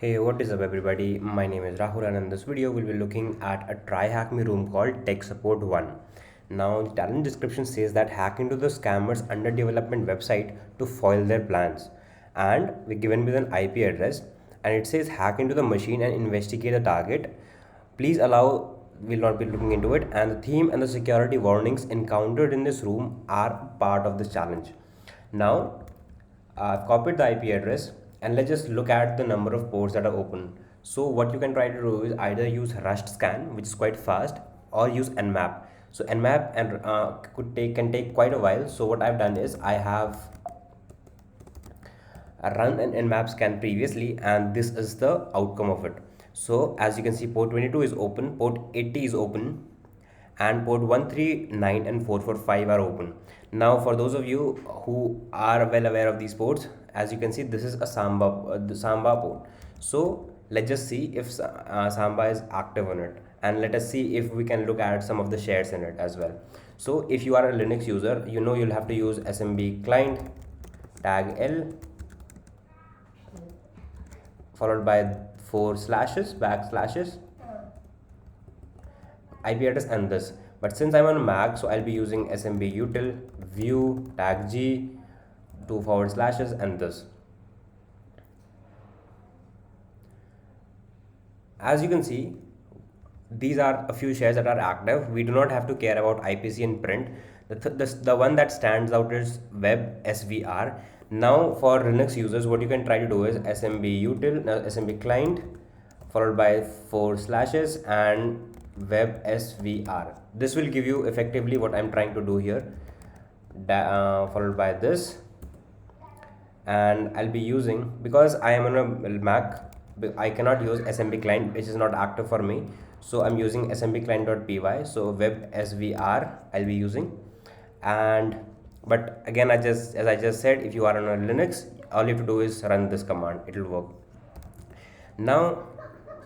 Hey, what is up everybody? My name is Rahul and in this video we'll be looking at a Tryhackme room called Tech Support 1. Now the talent description says that hack into the scammers under development website to foil their plans, and we're given with an IP address, and it says hack into the machine and investigate the target. Please allow, will not be looking into it, and the theme and the security warnings encountered in this room are part of this challenge. Now I've copied the IP address, and let's just look at the number of ports that are open. So what you can try to do is either use rushed scan, which is quite fast, or use nmap. So nmap and can take quite a while. So what I've done is I have run an nmap scan previously, and this is the outcome of it. So as you can see, port 22 is open, port 80 is open, and port 139 and 445 are open. Now for those of you who are well aware of these ports, as you can see, this is a the samba port. So let's just see if samba is active on it, and let us see if we can look at some of the shares in it as well. So if you are a Linux user, you know you'll have to use smb client tag l followed by four slashes backslashes IP address and this. But since I'm on Mac, so I'll be using smb util view tag g two forward slashes and this. As you can see, these are a few shares that are active. We do not have to care about IPC and print. The one that stands out is web svr. Now for Linux users, what you can try to do is smb util smb client followed by four slashes and web svr. This will give you effectively what I'm trying to do here, followed by this. And I'll be using, because I am on a Mac, I cannot use smb client which is not active for me, so I'm using smb client.py. So web svr I'll be using. And but again, as I just said, if you are on a Linux, all you have to do is run this command, it will work. Now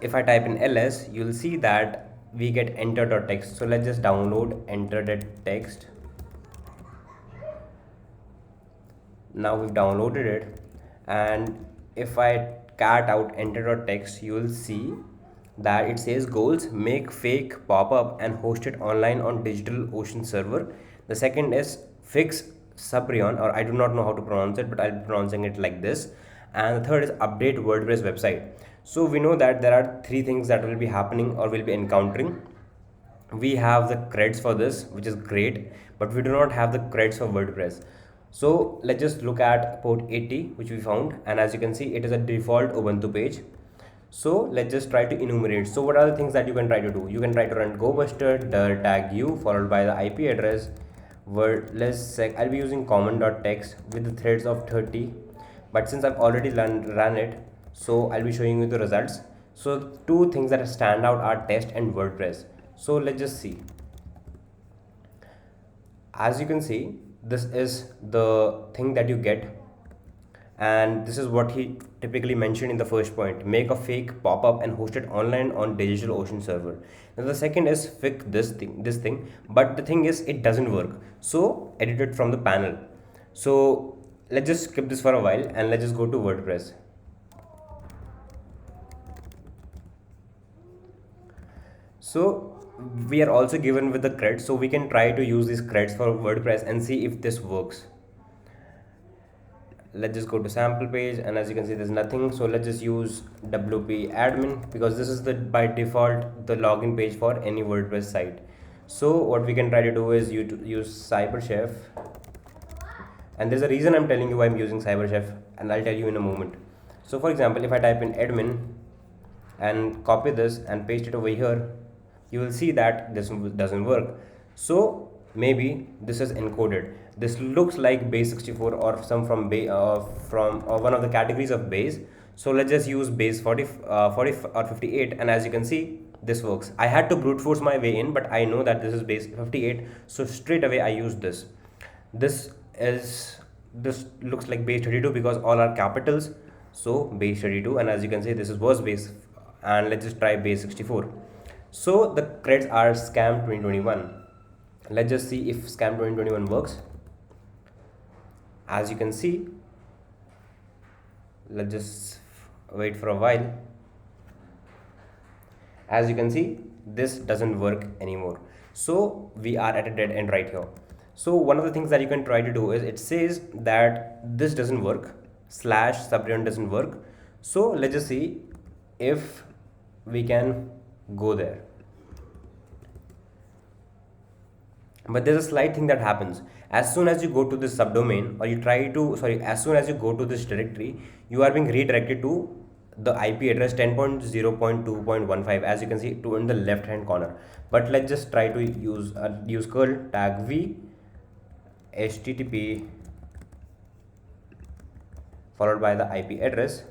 if I type in ls, you'll see that we get enter.txt. So let's just download enter.txt. Now we've downloaded it, and if I cat out enter.txt, you will see that it says goals: make fake pop-up and host it online on DigitalOcean server. The second is fix Subrion, or I do not know how to pronounce it, but I'll be pronouncing it like this. And the third is update WordPress website. So we know that there are three things that will be happening or will be encountering. We have the creds for this, which is great, but we do not have the creds for WordPress. So let's just look at port 80, which we found, and as you can see, it is a default Ubuntu page. So let's just try to enumerate. So what are the things that you can try to do? You can try to run gobuster dir tag u followed by the IP address wordless sec. I'll be using common.txt with the threads of 30, but since I've already ran it, so I'll be showing you the results. So two things that stand out are test and WordPress. So let's just see. As you can see, this is the thing that you get, and this is what he typically mentioned in the first point: make a fake pop-up and host it online on DigitalOcean server. Now the second is fix this thing, but the thing is it doesn't work, so edit it from the panel. So let's just skip this for a while and let's just go to WordPress. So we are also given with the creds, so we can try to use these creds for WordPress and see if this works. Let's just go to sample page, and as you can see, there's nothing. So let's just use wp admin, because this is the by default the login page for any WordPress site. So what we can try to do is use cyberchef, and there's a reason I'm telling you why I'm using cyberchef, and I'll tell you in a moment. So for example, if I type in admin and copy this and paste it over here, you will see that this doesn't work. So maybe this is encoded. This looks like base 64 or some from one of the categories of base. So let's just use base 40 or 58, and as you can see, this works. I had to brute force my way in, but I know that this is base 58, so straight away I use this. This looks like base 32 because all are capitals, so base 32, and as you can see, this was base. And let's just try base 64. So the creds are scam 2021. Let's just see if scam 2021 works. As you can see, let's just wait for a while. As you can see, this doesn't work anymore, so we are at a dead end right here. So one of the things that you can try to do is, it says that this doesn't work, slash Subrion doesn't work. So let's just see if we can go there. But there's a slight thing that happens. As soon as you go to this subdomain, or you try to, sorry, as soon as you go to this directory, you are being redirected to the IP address 10.0.2.15, as you can see to in the left hand corner. But let's just try to use curl tag v http followed by the IP address,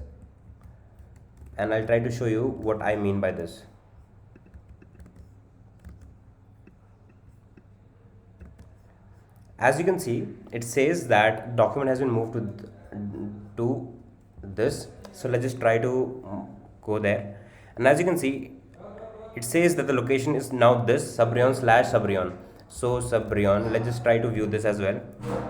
and I'll try to show you what I mean by this. As you can see, it says that document has been moved to this. So let's just try to go there, and as you can see, it says that the location is now this Subrion slash Subrion. So Subrion, let's just try to view this as well.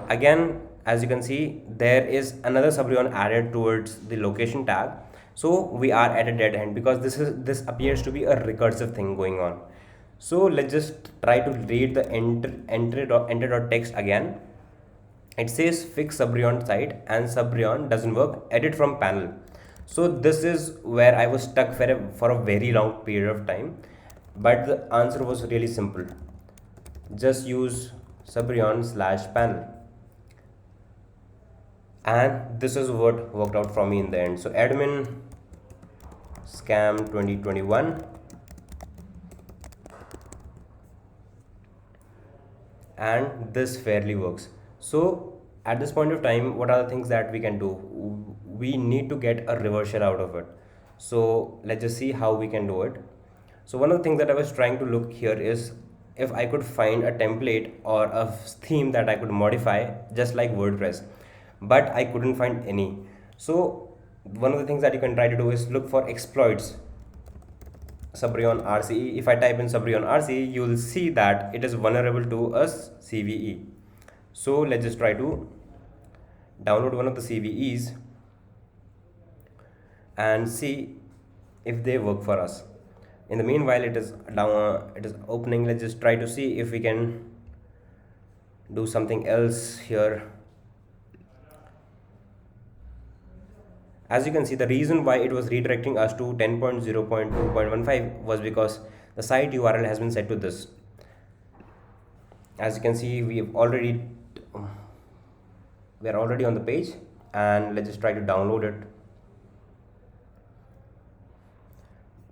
Again, as you can see, there is another Subrion added towards the location tag. So we are at a dead end because this appears to be a recursive thing going on. So let's just try to read the enter.text again. It says fix Subrion site and Subrion doesn't work, edit from panel. So this is where I was stuck for a very long period of time, but the answer was really simple. Just use Subrion slash panel, and this is what worked out for me in the end. So admin scam 2021, and this fairly works. So at this point of time, what are the things that we can do? We need to get a reversal out of it. So let's just see how we can do it. So one of the things that I was trying to look here is if I could find a template or a theme that I could modify just like WordPress, but I couldn't find any. So one of the things that you can try to do is look for exploits Subrion RCE. If I type in Subrion RCE, you will see that it is vulnerable to a CVE. So let's just try to download one of the CVEs and see if they work for us. In the meanwhile, it is down, it is opening. Let's just try to see if we can do something else here. As you can see, the reason why it was redirecting us to 10.0.2.15 was because the site URL has been set to this. As you can see, we are already on the page, and let's just try to download it.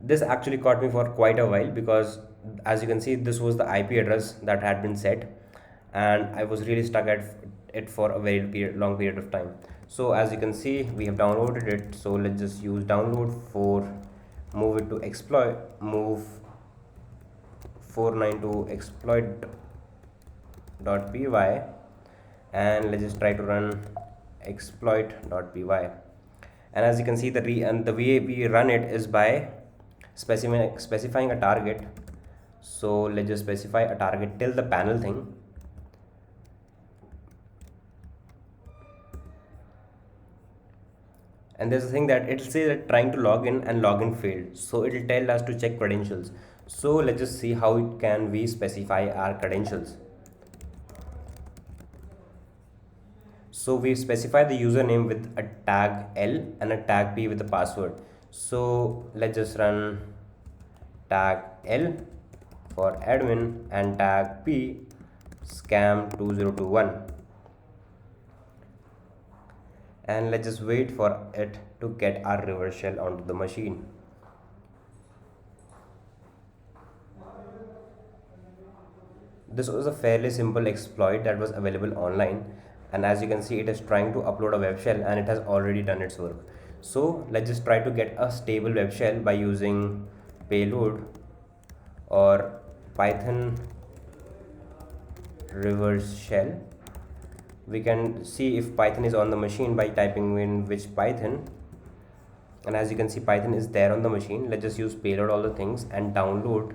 This actually caught me for quite a while because, as you can see, this was the IP address that had been set, and I was really stuck at it for a very long period of time. So as you can see, we have downloaded it. So let's just use download for move it to exploit, move 49 to exploit.py, and let's just try to run exploit.py. And as you can see, the way we run it is by specifying a target. So let's just specify a target till the panel thing. And there's a thing that it'll say that trying to log in and login failed, so it'll tell us to check credentials. So let's just see how it can we specify our credentials. So we specify the username with a tag L and a tag P with the password. So let's just run tag L for admin and tag P scam 2021, and let's just wait for it to get our reversal onto the machine. This was a fairly simple exploit that was available online, and as you can see, it is trying to upload a web shell and it has already done its work. So let's just try to get a stable web shell by using payload or Python reverse shell. We can see if Python is on the machine by typing in which Python, and as you can see, Python is there on the machine. Let's just use payload all the things and download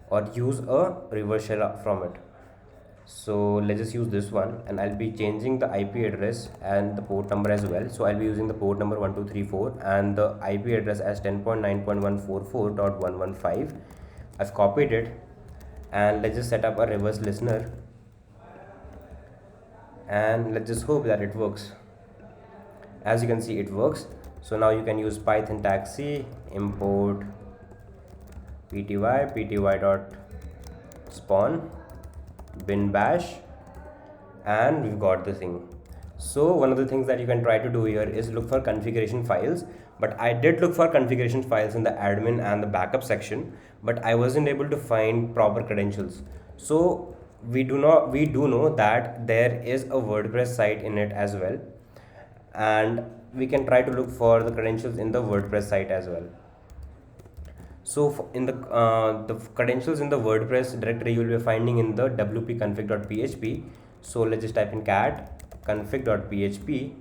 or use a reverse shell from it. So let's just use this one, and I'll be changing the IP address and the port number as well. So I'll be using the port number 1234 and the IP address as 10.9.144.115. I've copied it, and let's just set up a reverse listener, and let's just hope that it works. As you can see, it works. So now you can use python tag c import pty dot spawn bin bash, and we've got the thing. So one of the things that you can try to do here is look for configuration files, but I did look for configuration files in the admin and the backup section, but I wasn't able to find proper credentials. So we do know that there is a WordPress site in it as well, and we can try to look for the credentials in the WordPress site as well. So in the credentials in the WordPress directory, you will be finding in the wp-config.php. So let's just type in cat config.php,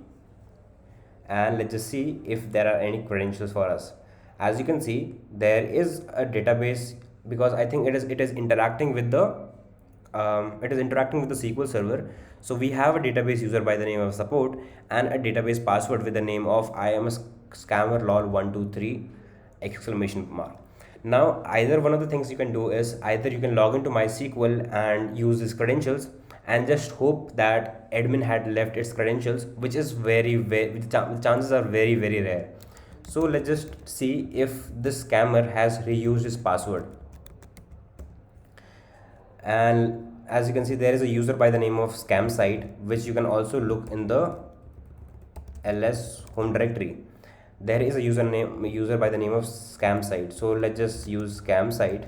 and let's just see if there are any credentials for us. As you can see, there is a database, because I think it is interacting with the SQL server. So we have a database user by the name of support and a database password with the name of I am a scammer lol 123 exclamation mark. Now either one of the things you can do is either you can log into MySQL and use these credentials and just hope that admin had left its credentials, which is the chances are very rare. So let's just see if this scammer has reused his password. And as you can see, there is a user by the name of scam site, which you can also look in the ls home directory. There is a user by the name of scam site. So let's just use scam site,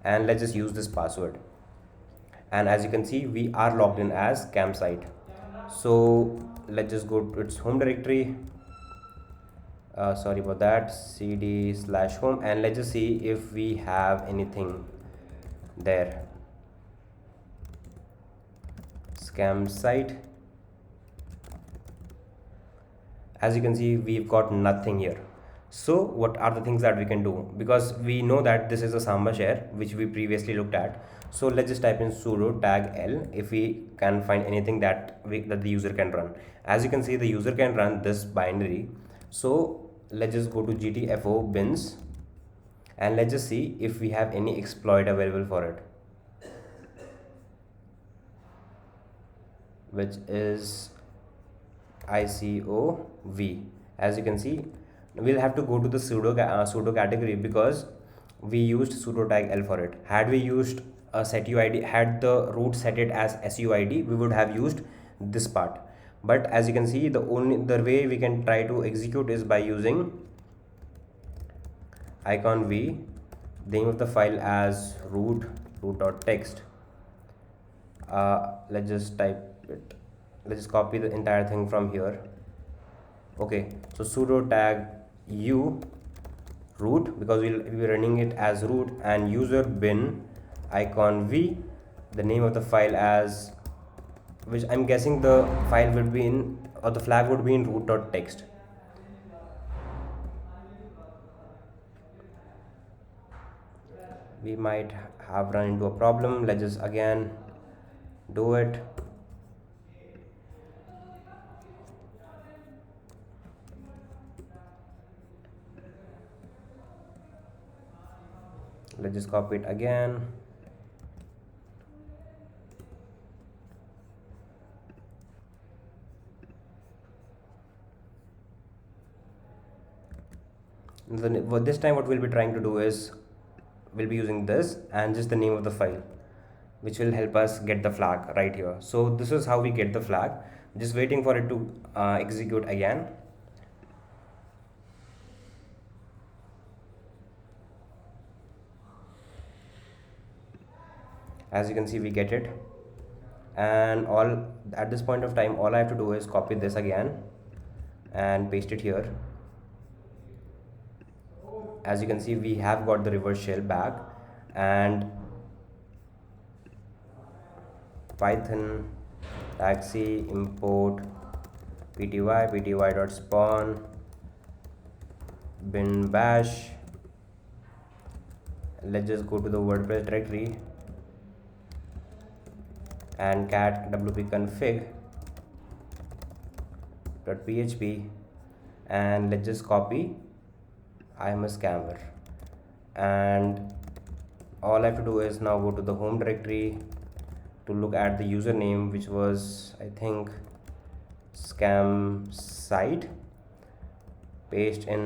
and let's just use this password. And as you can see, we are logged in as scam site. So let's just go to its home directory. Sorry about that, cd/home, and let's just see if we have anything there. Scam site. As you can see, we've got nothing here. So what are the things that we can do? Because we know that this is a Samba share which we previously looked at. So let's just type in sudo tag l if we can find anything that the user can run. As you can see, the user can run this binary. So let's just go to gtfo bins, and let's just see if we have any exploit available for it, which is ICOV. As you can see, we'll have to go to the pseudo category, because we used sudo tag l for it. Had we used a setuid, had the root set it as suid, we would have used this part. But as you can see, the way we can try to execute is by using icon v, the name of the file as root.txt. Let's just type it. Let's just copy the entire thing from here. Okay, so sudo tag u root, because we'll be running it as root, and user bin icon v, the name of the file as, which I'm guessing the file would be in, or the flag would be in root.txt. We might have run into a problem. Let's just again do it. Let's just copy it again. This time what we'll be trying to do is we'll be using this and just the name of the file, which will help us get the flag right here. So this is how we get the flag. Just waiting for it to execute again. As you can see, we get it, and at this point of time, all I have to do is copy this again and paste it here. As you can see, we have got the reverse shell back, and python taxi import pty.spawn bin bash. Let's just go to the WordPress directory. and cat wp-config .php, and let's just copy I am a scammer, and all I have to do is now go to the home directory to look at the username, which was I think scam site. Paste in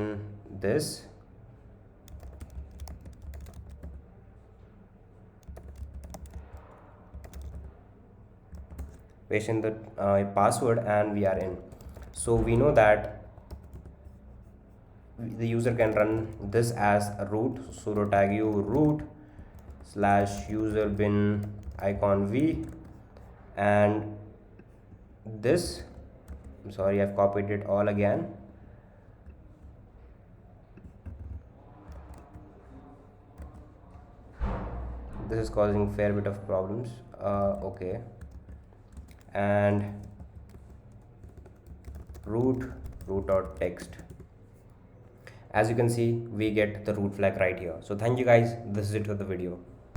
this, paste in the password, and we are in. So we know that the user can run this as a root, sudo tagu root / user bin icon v, and this, I'm sorry, I've copied it all again. This is causing fair bit of problems. Okay, and root.text. As you can see, we get the root flag right here. So thank you guys, this is it for the video.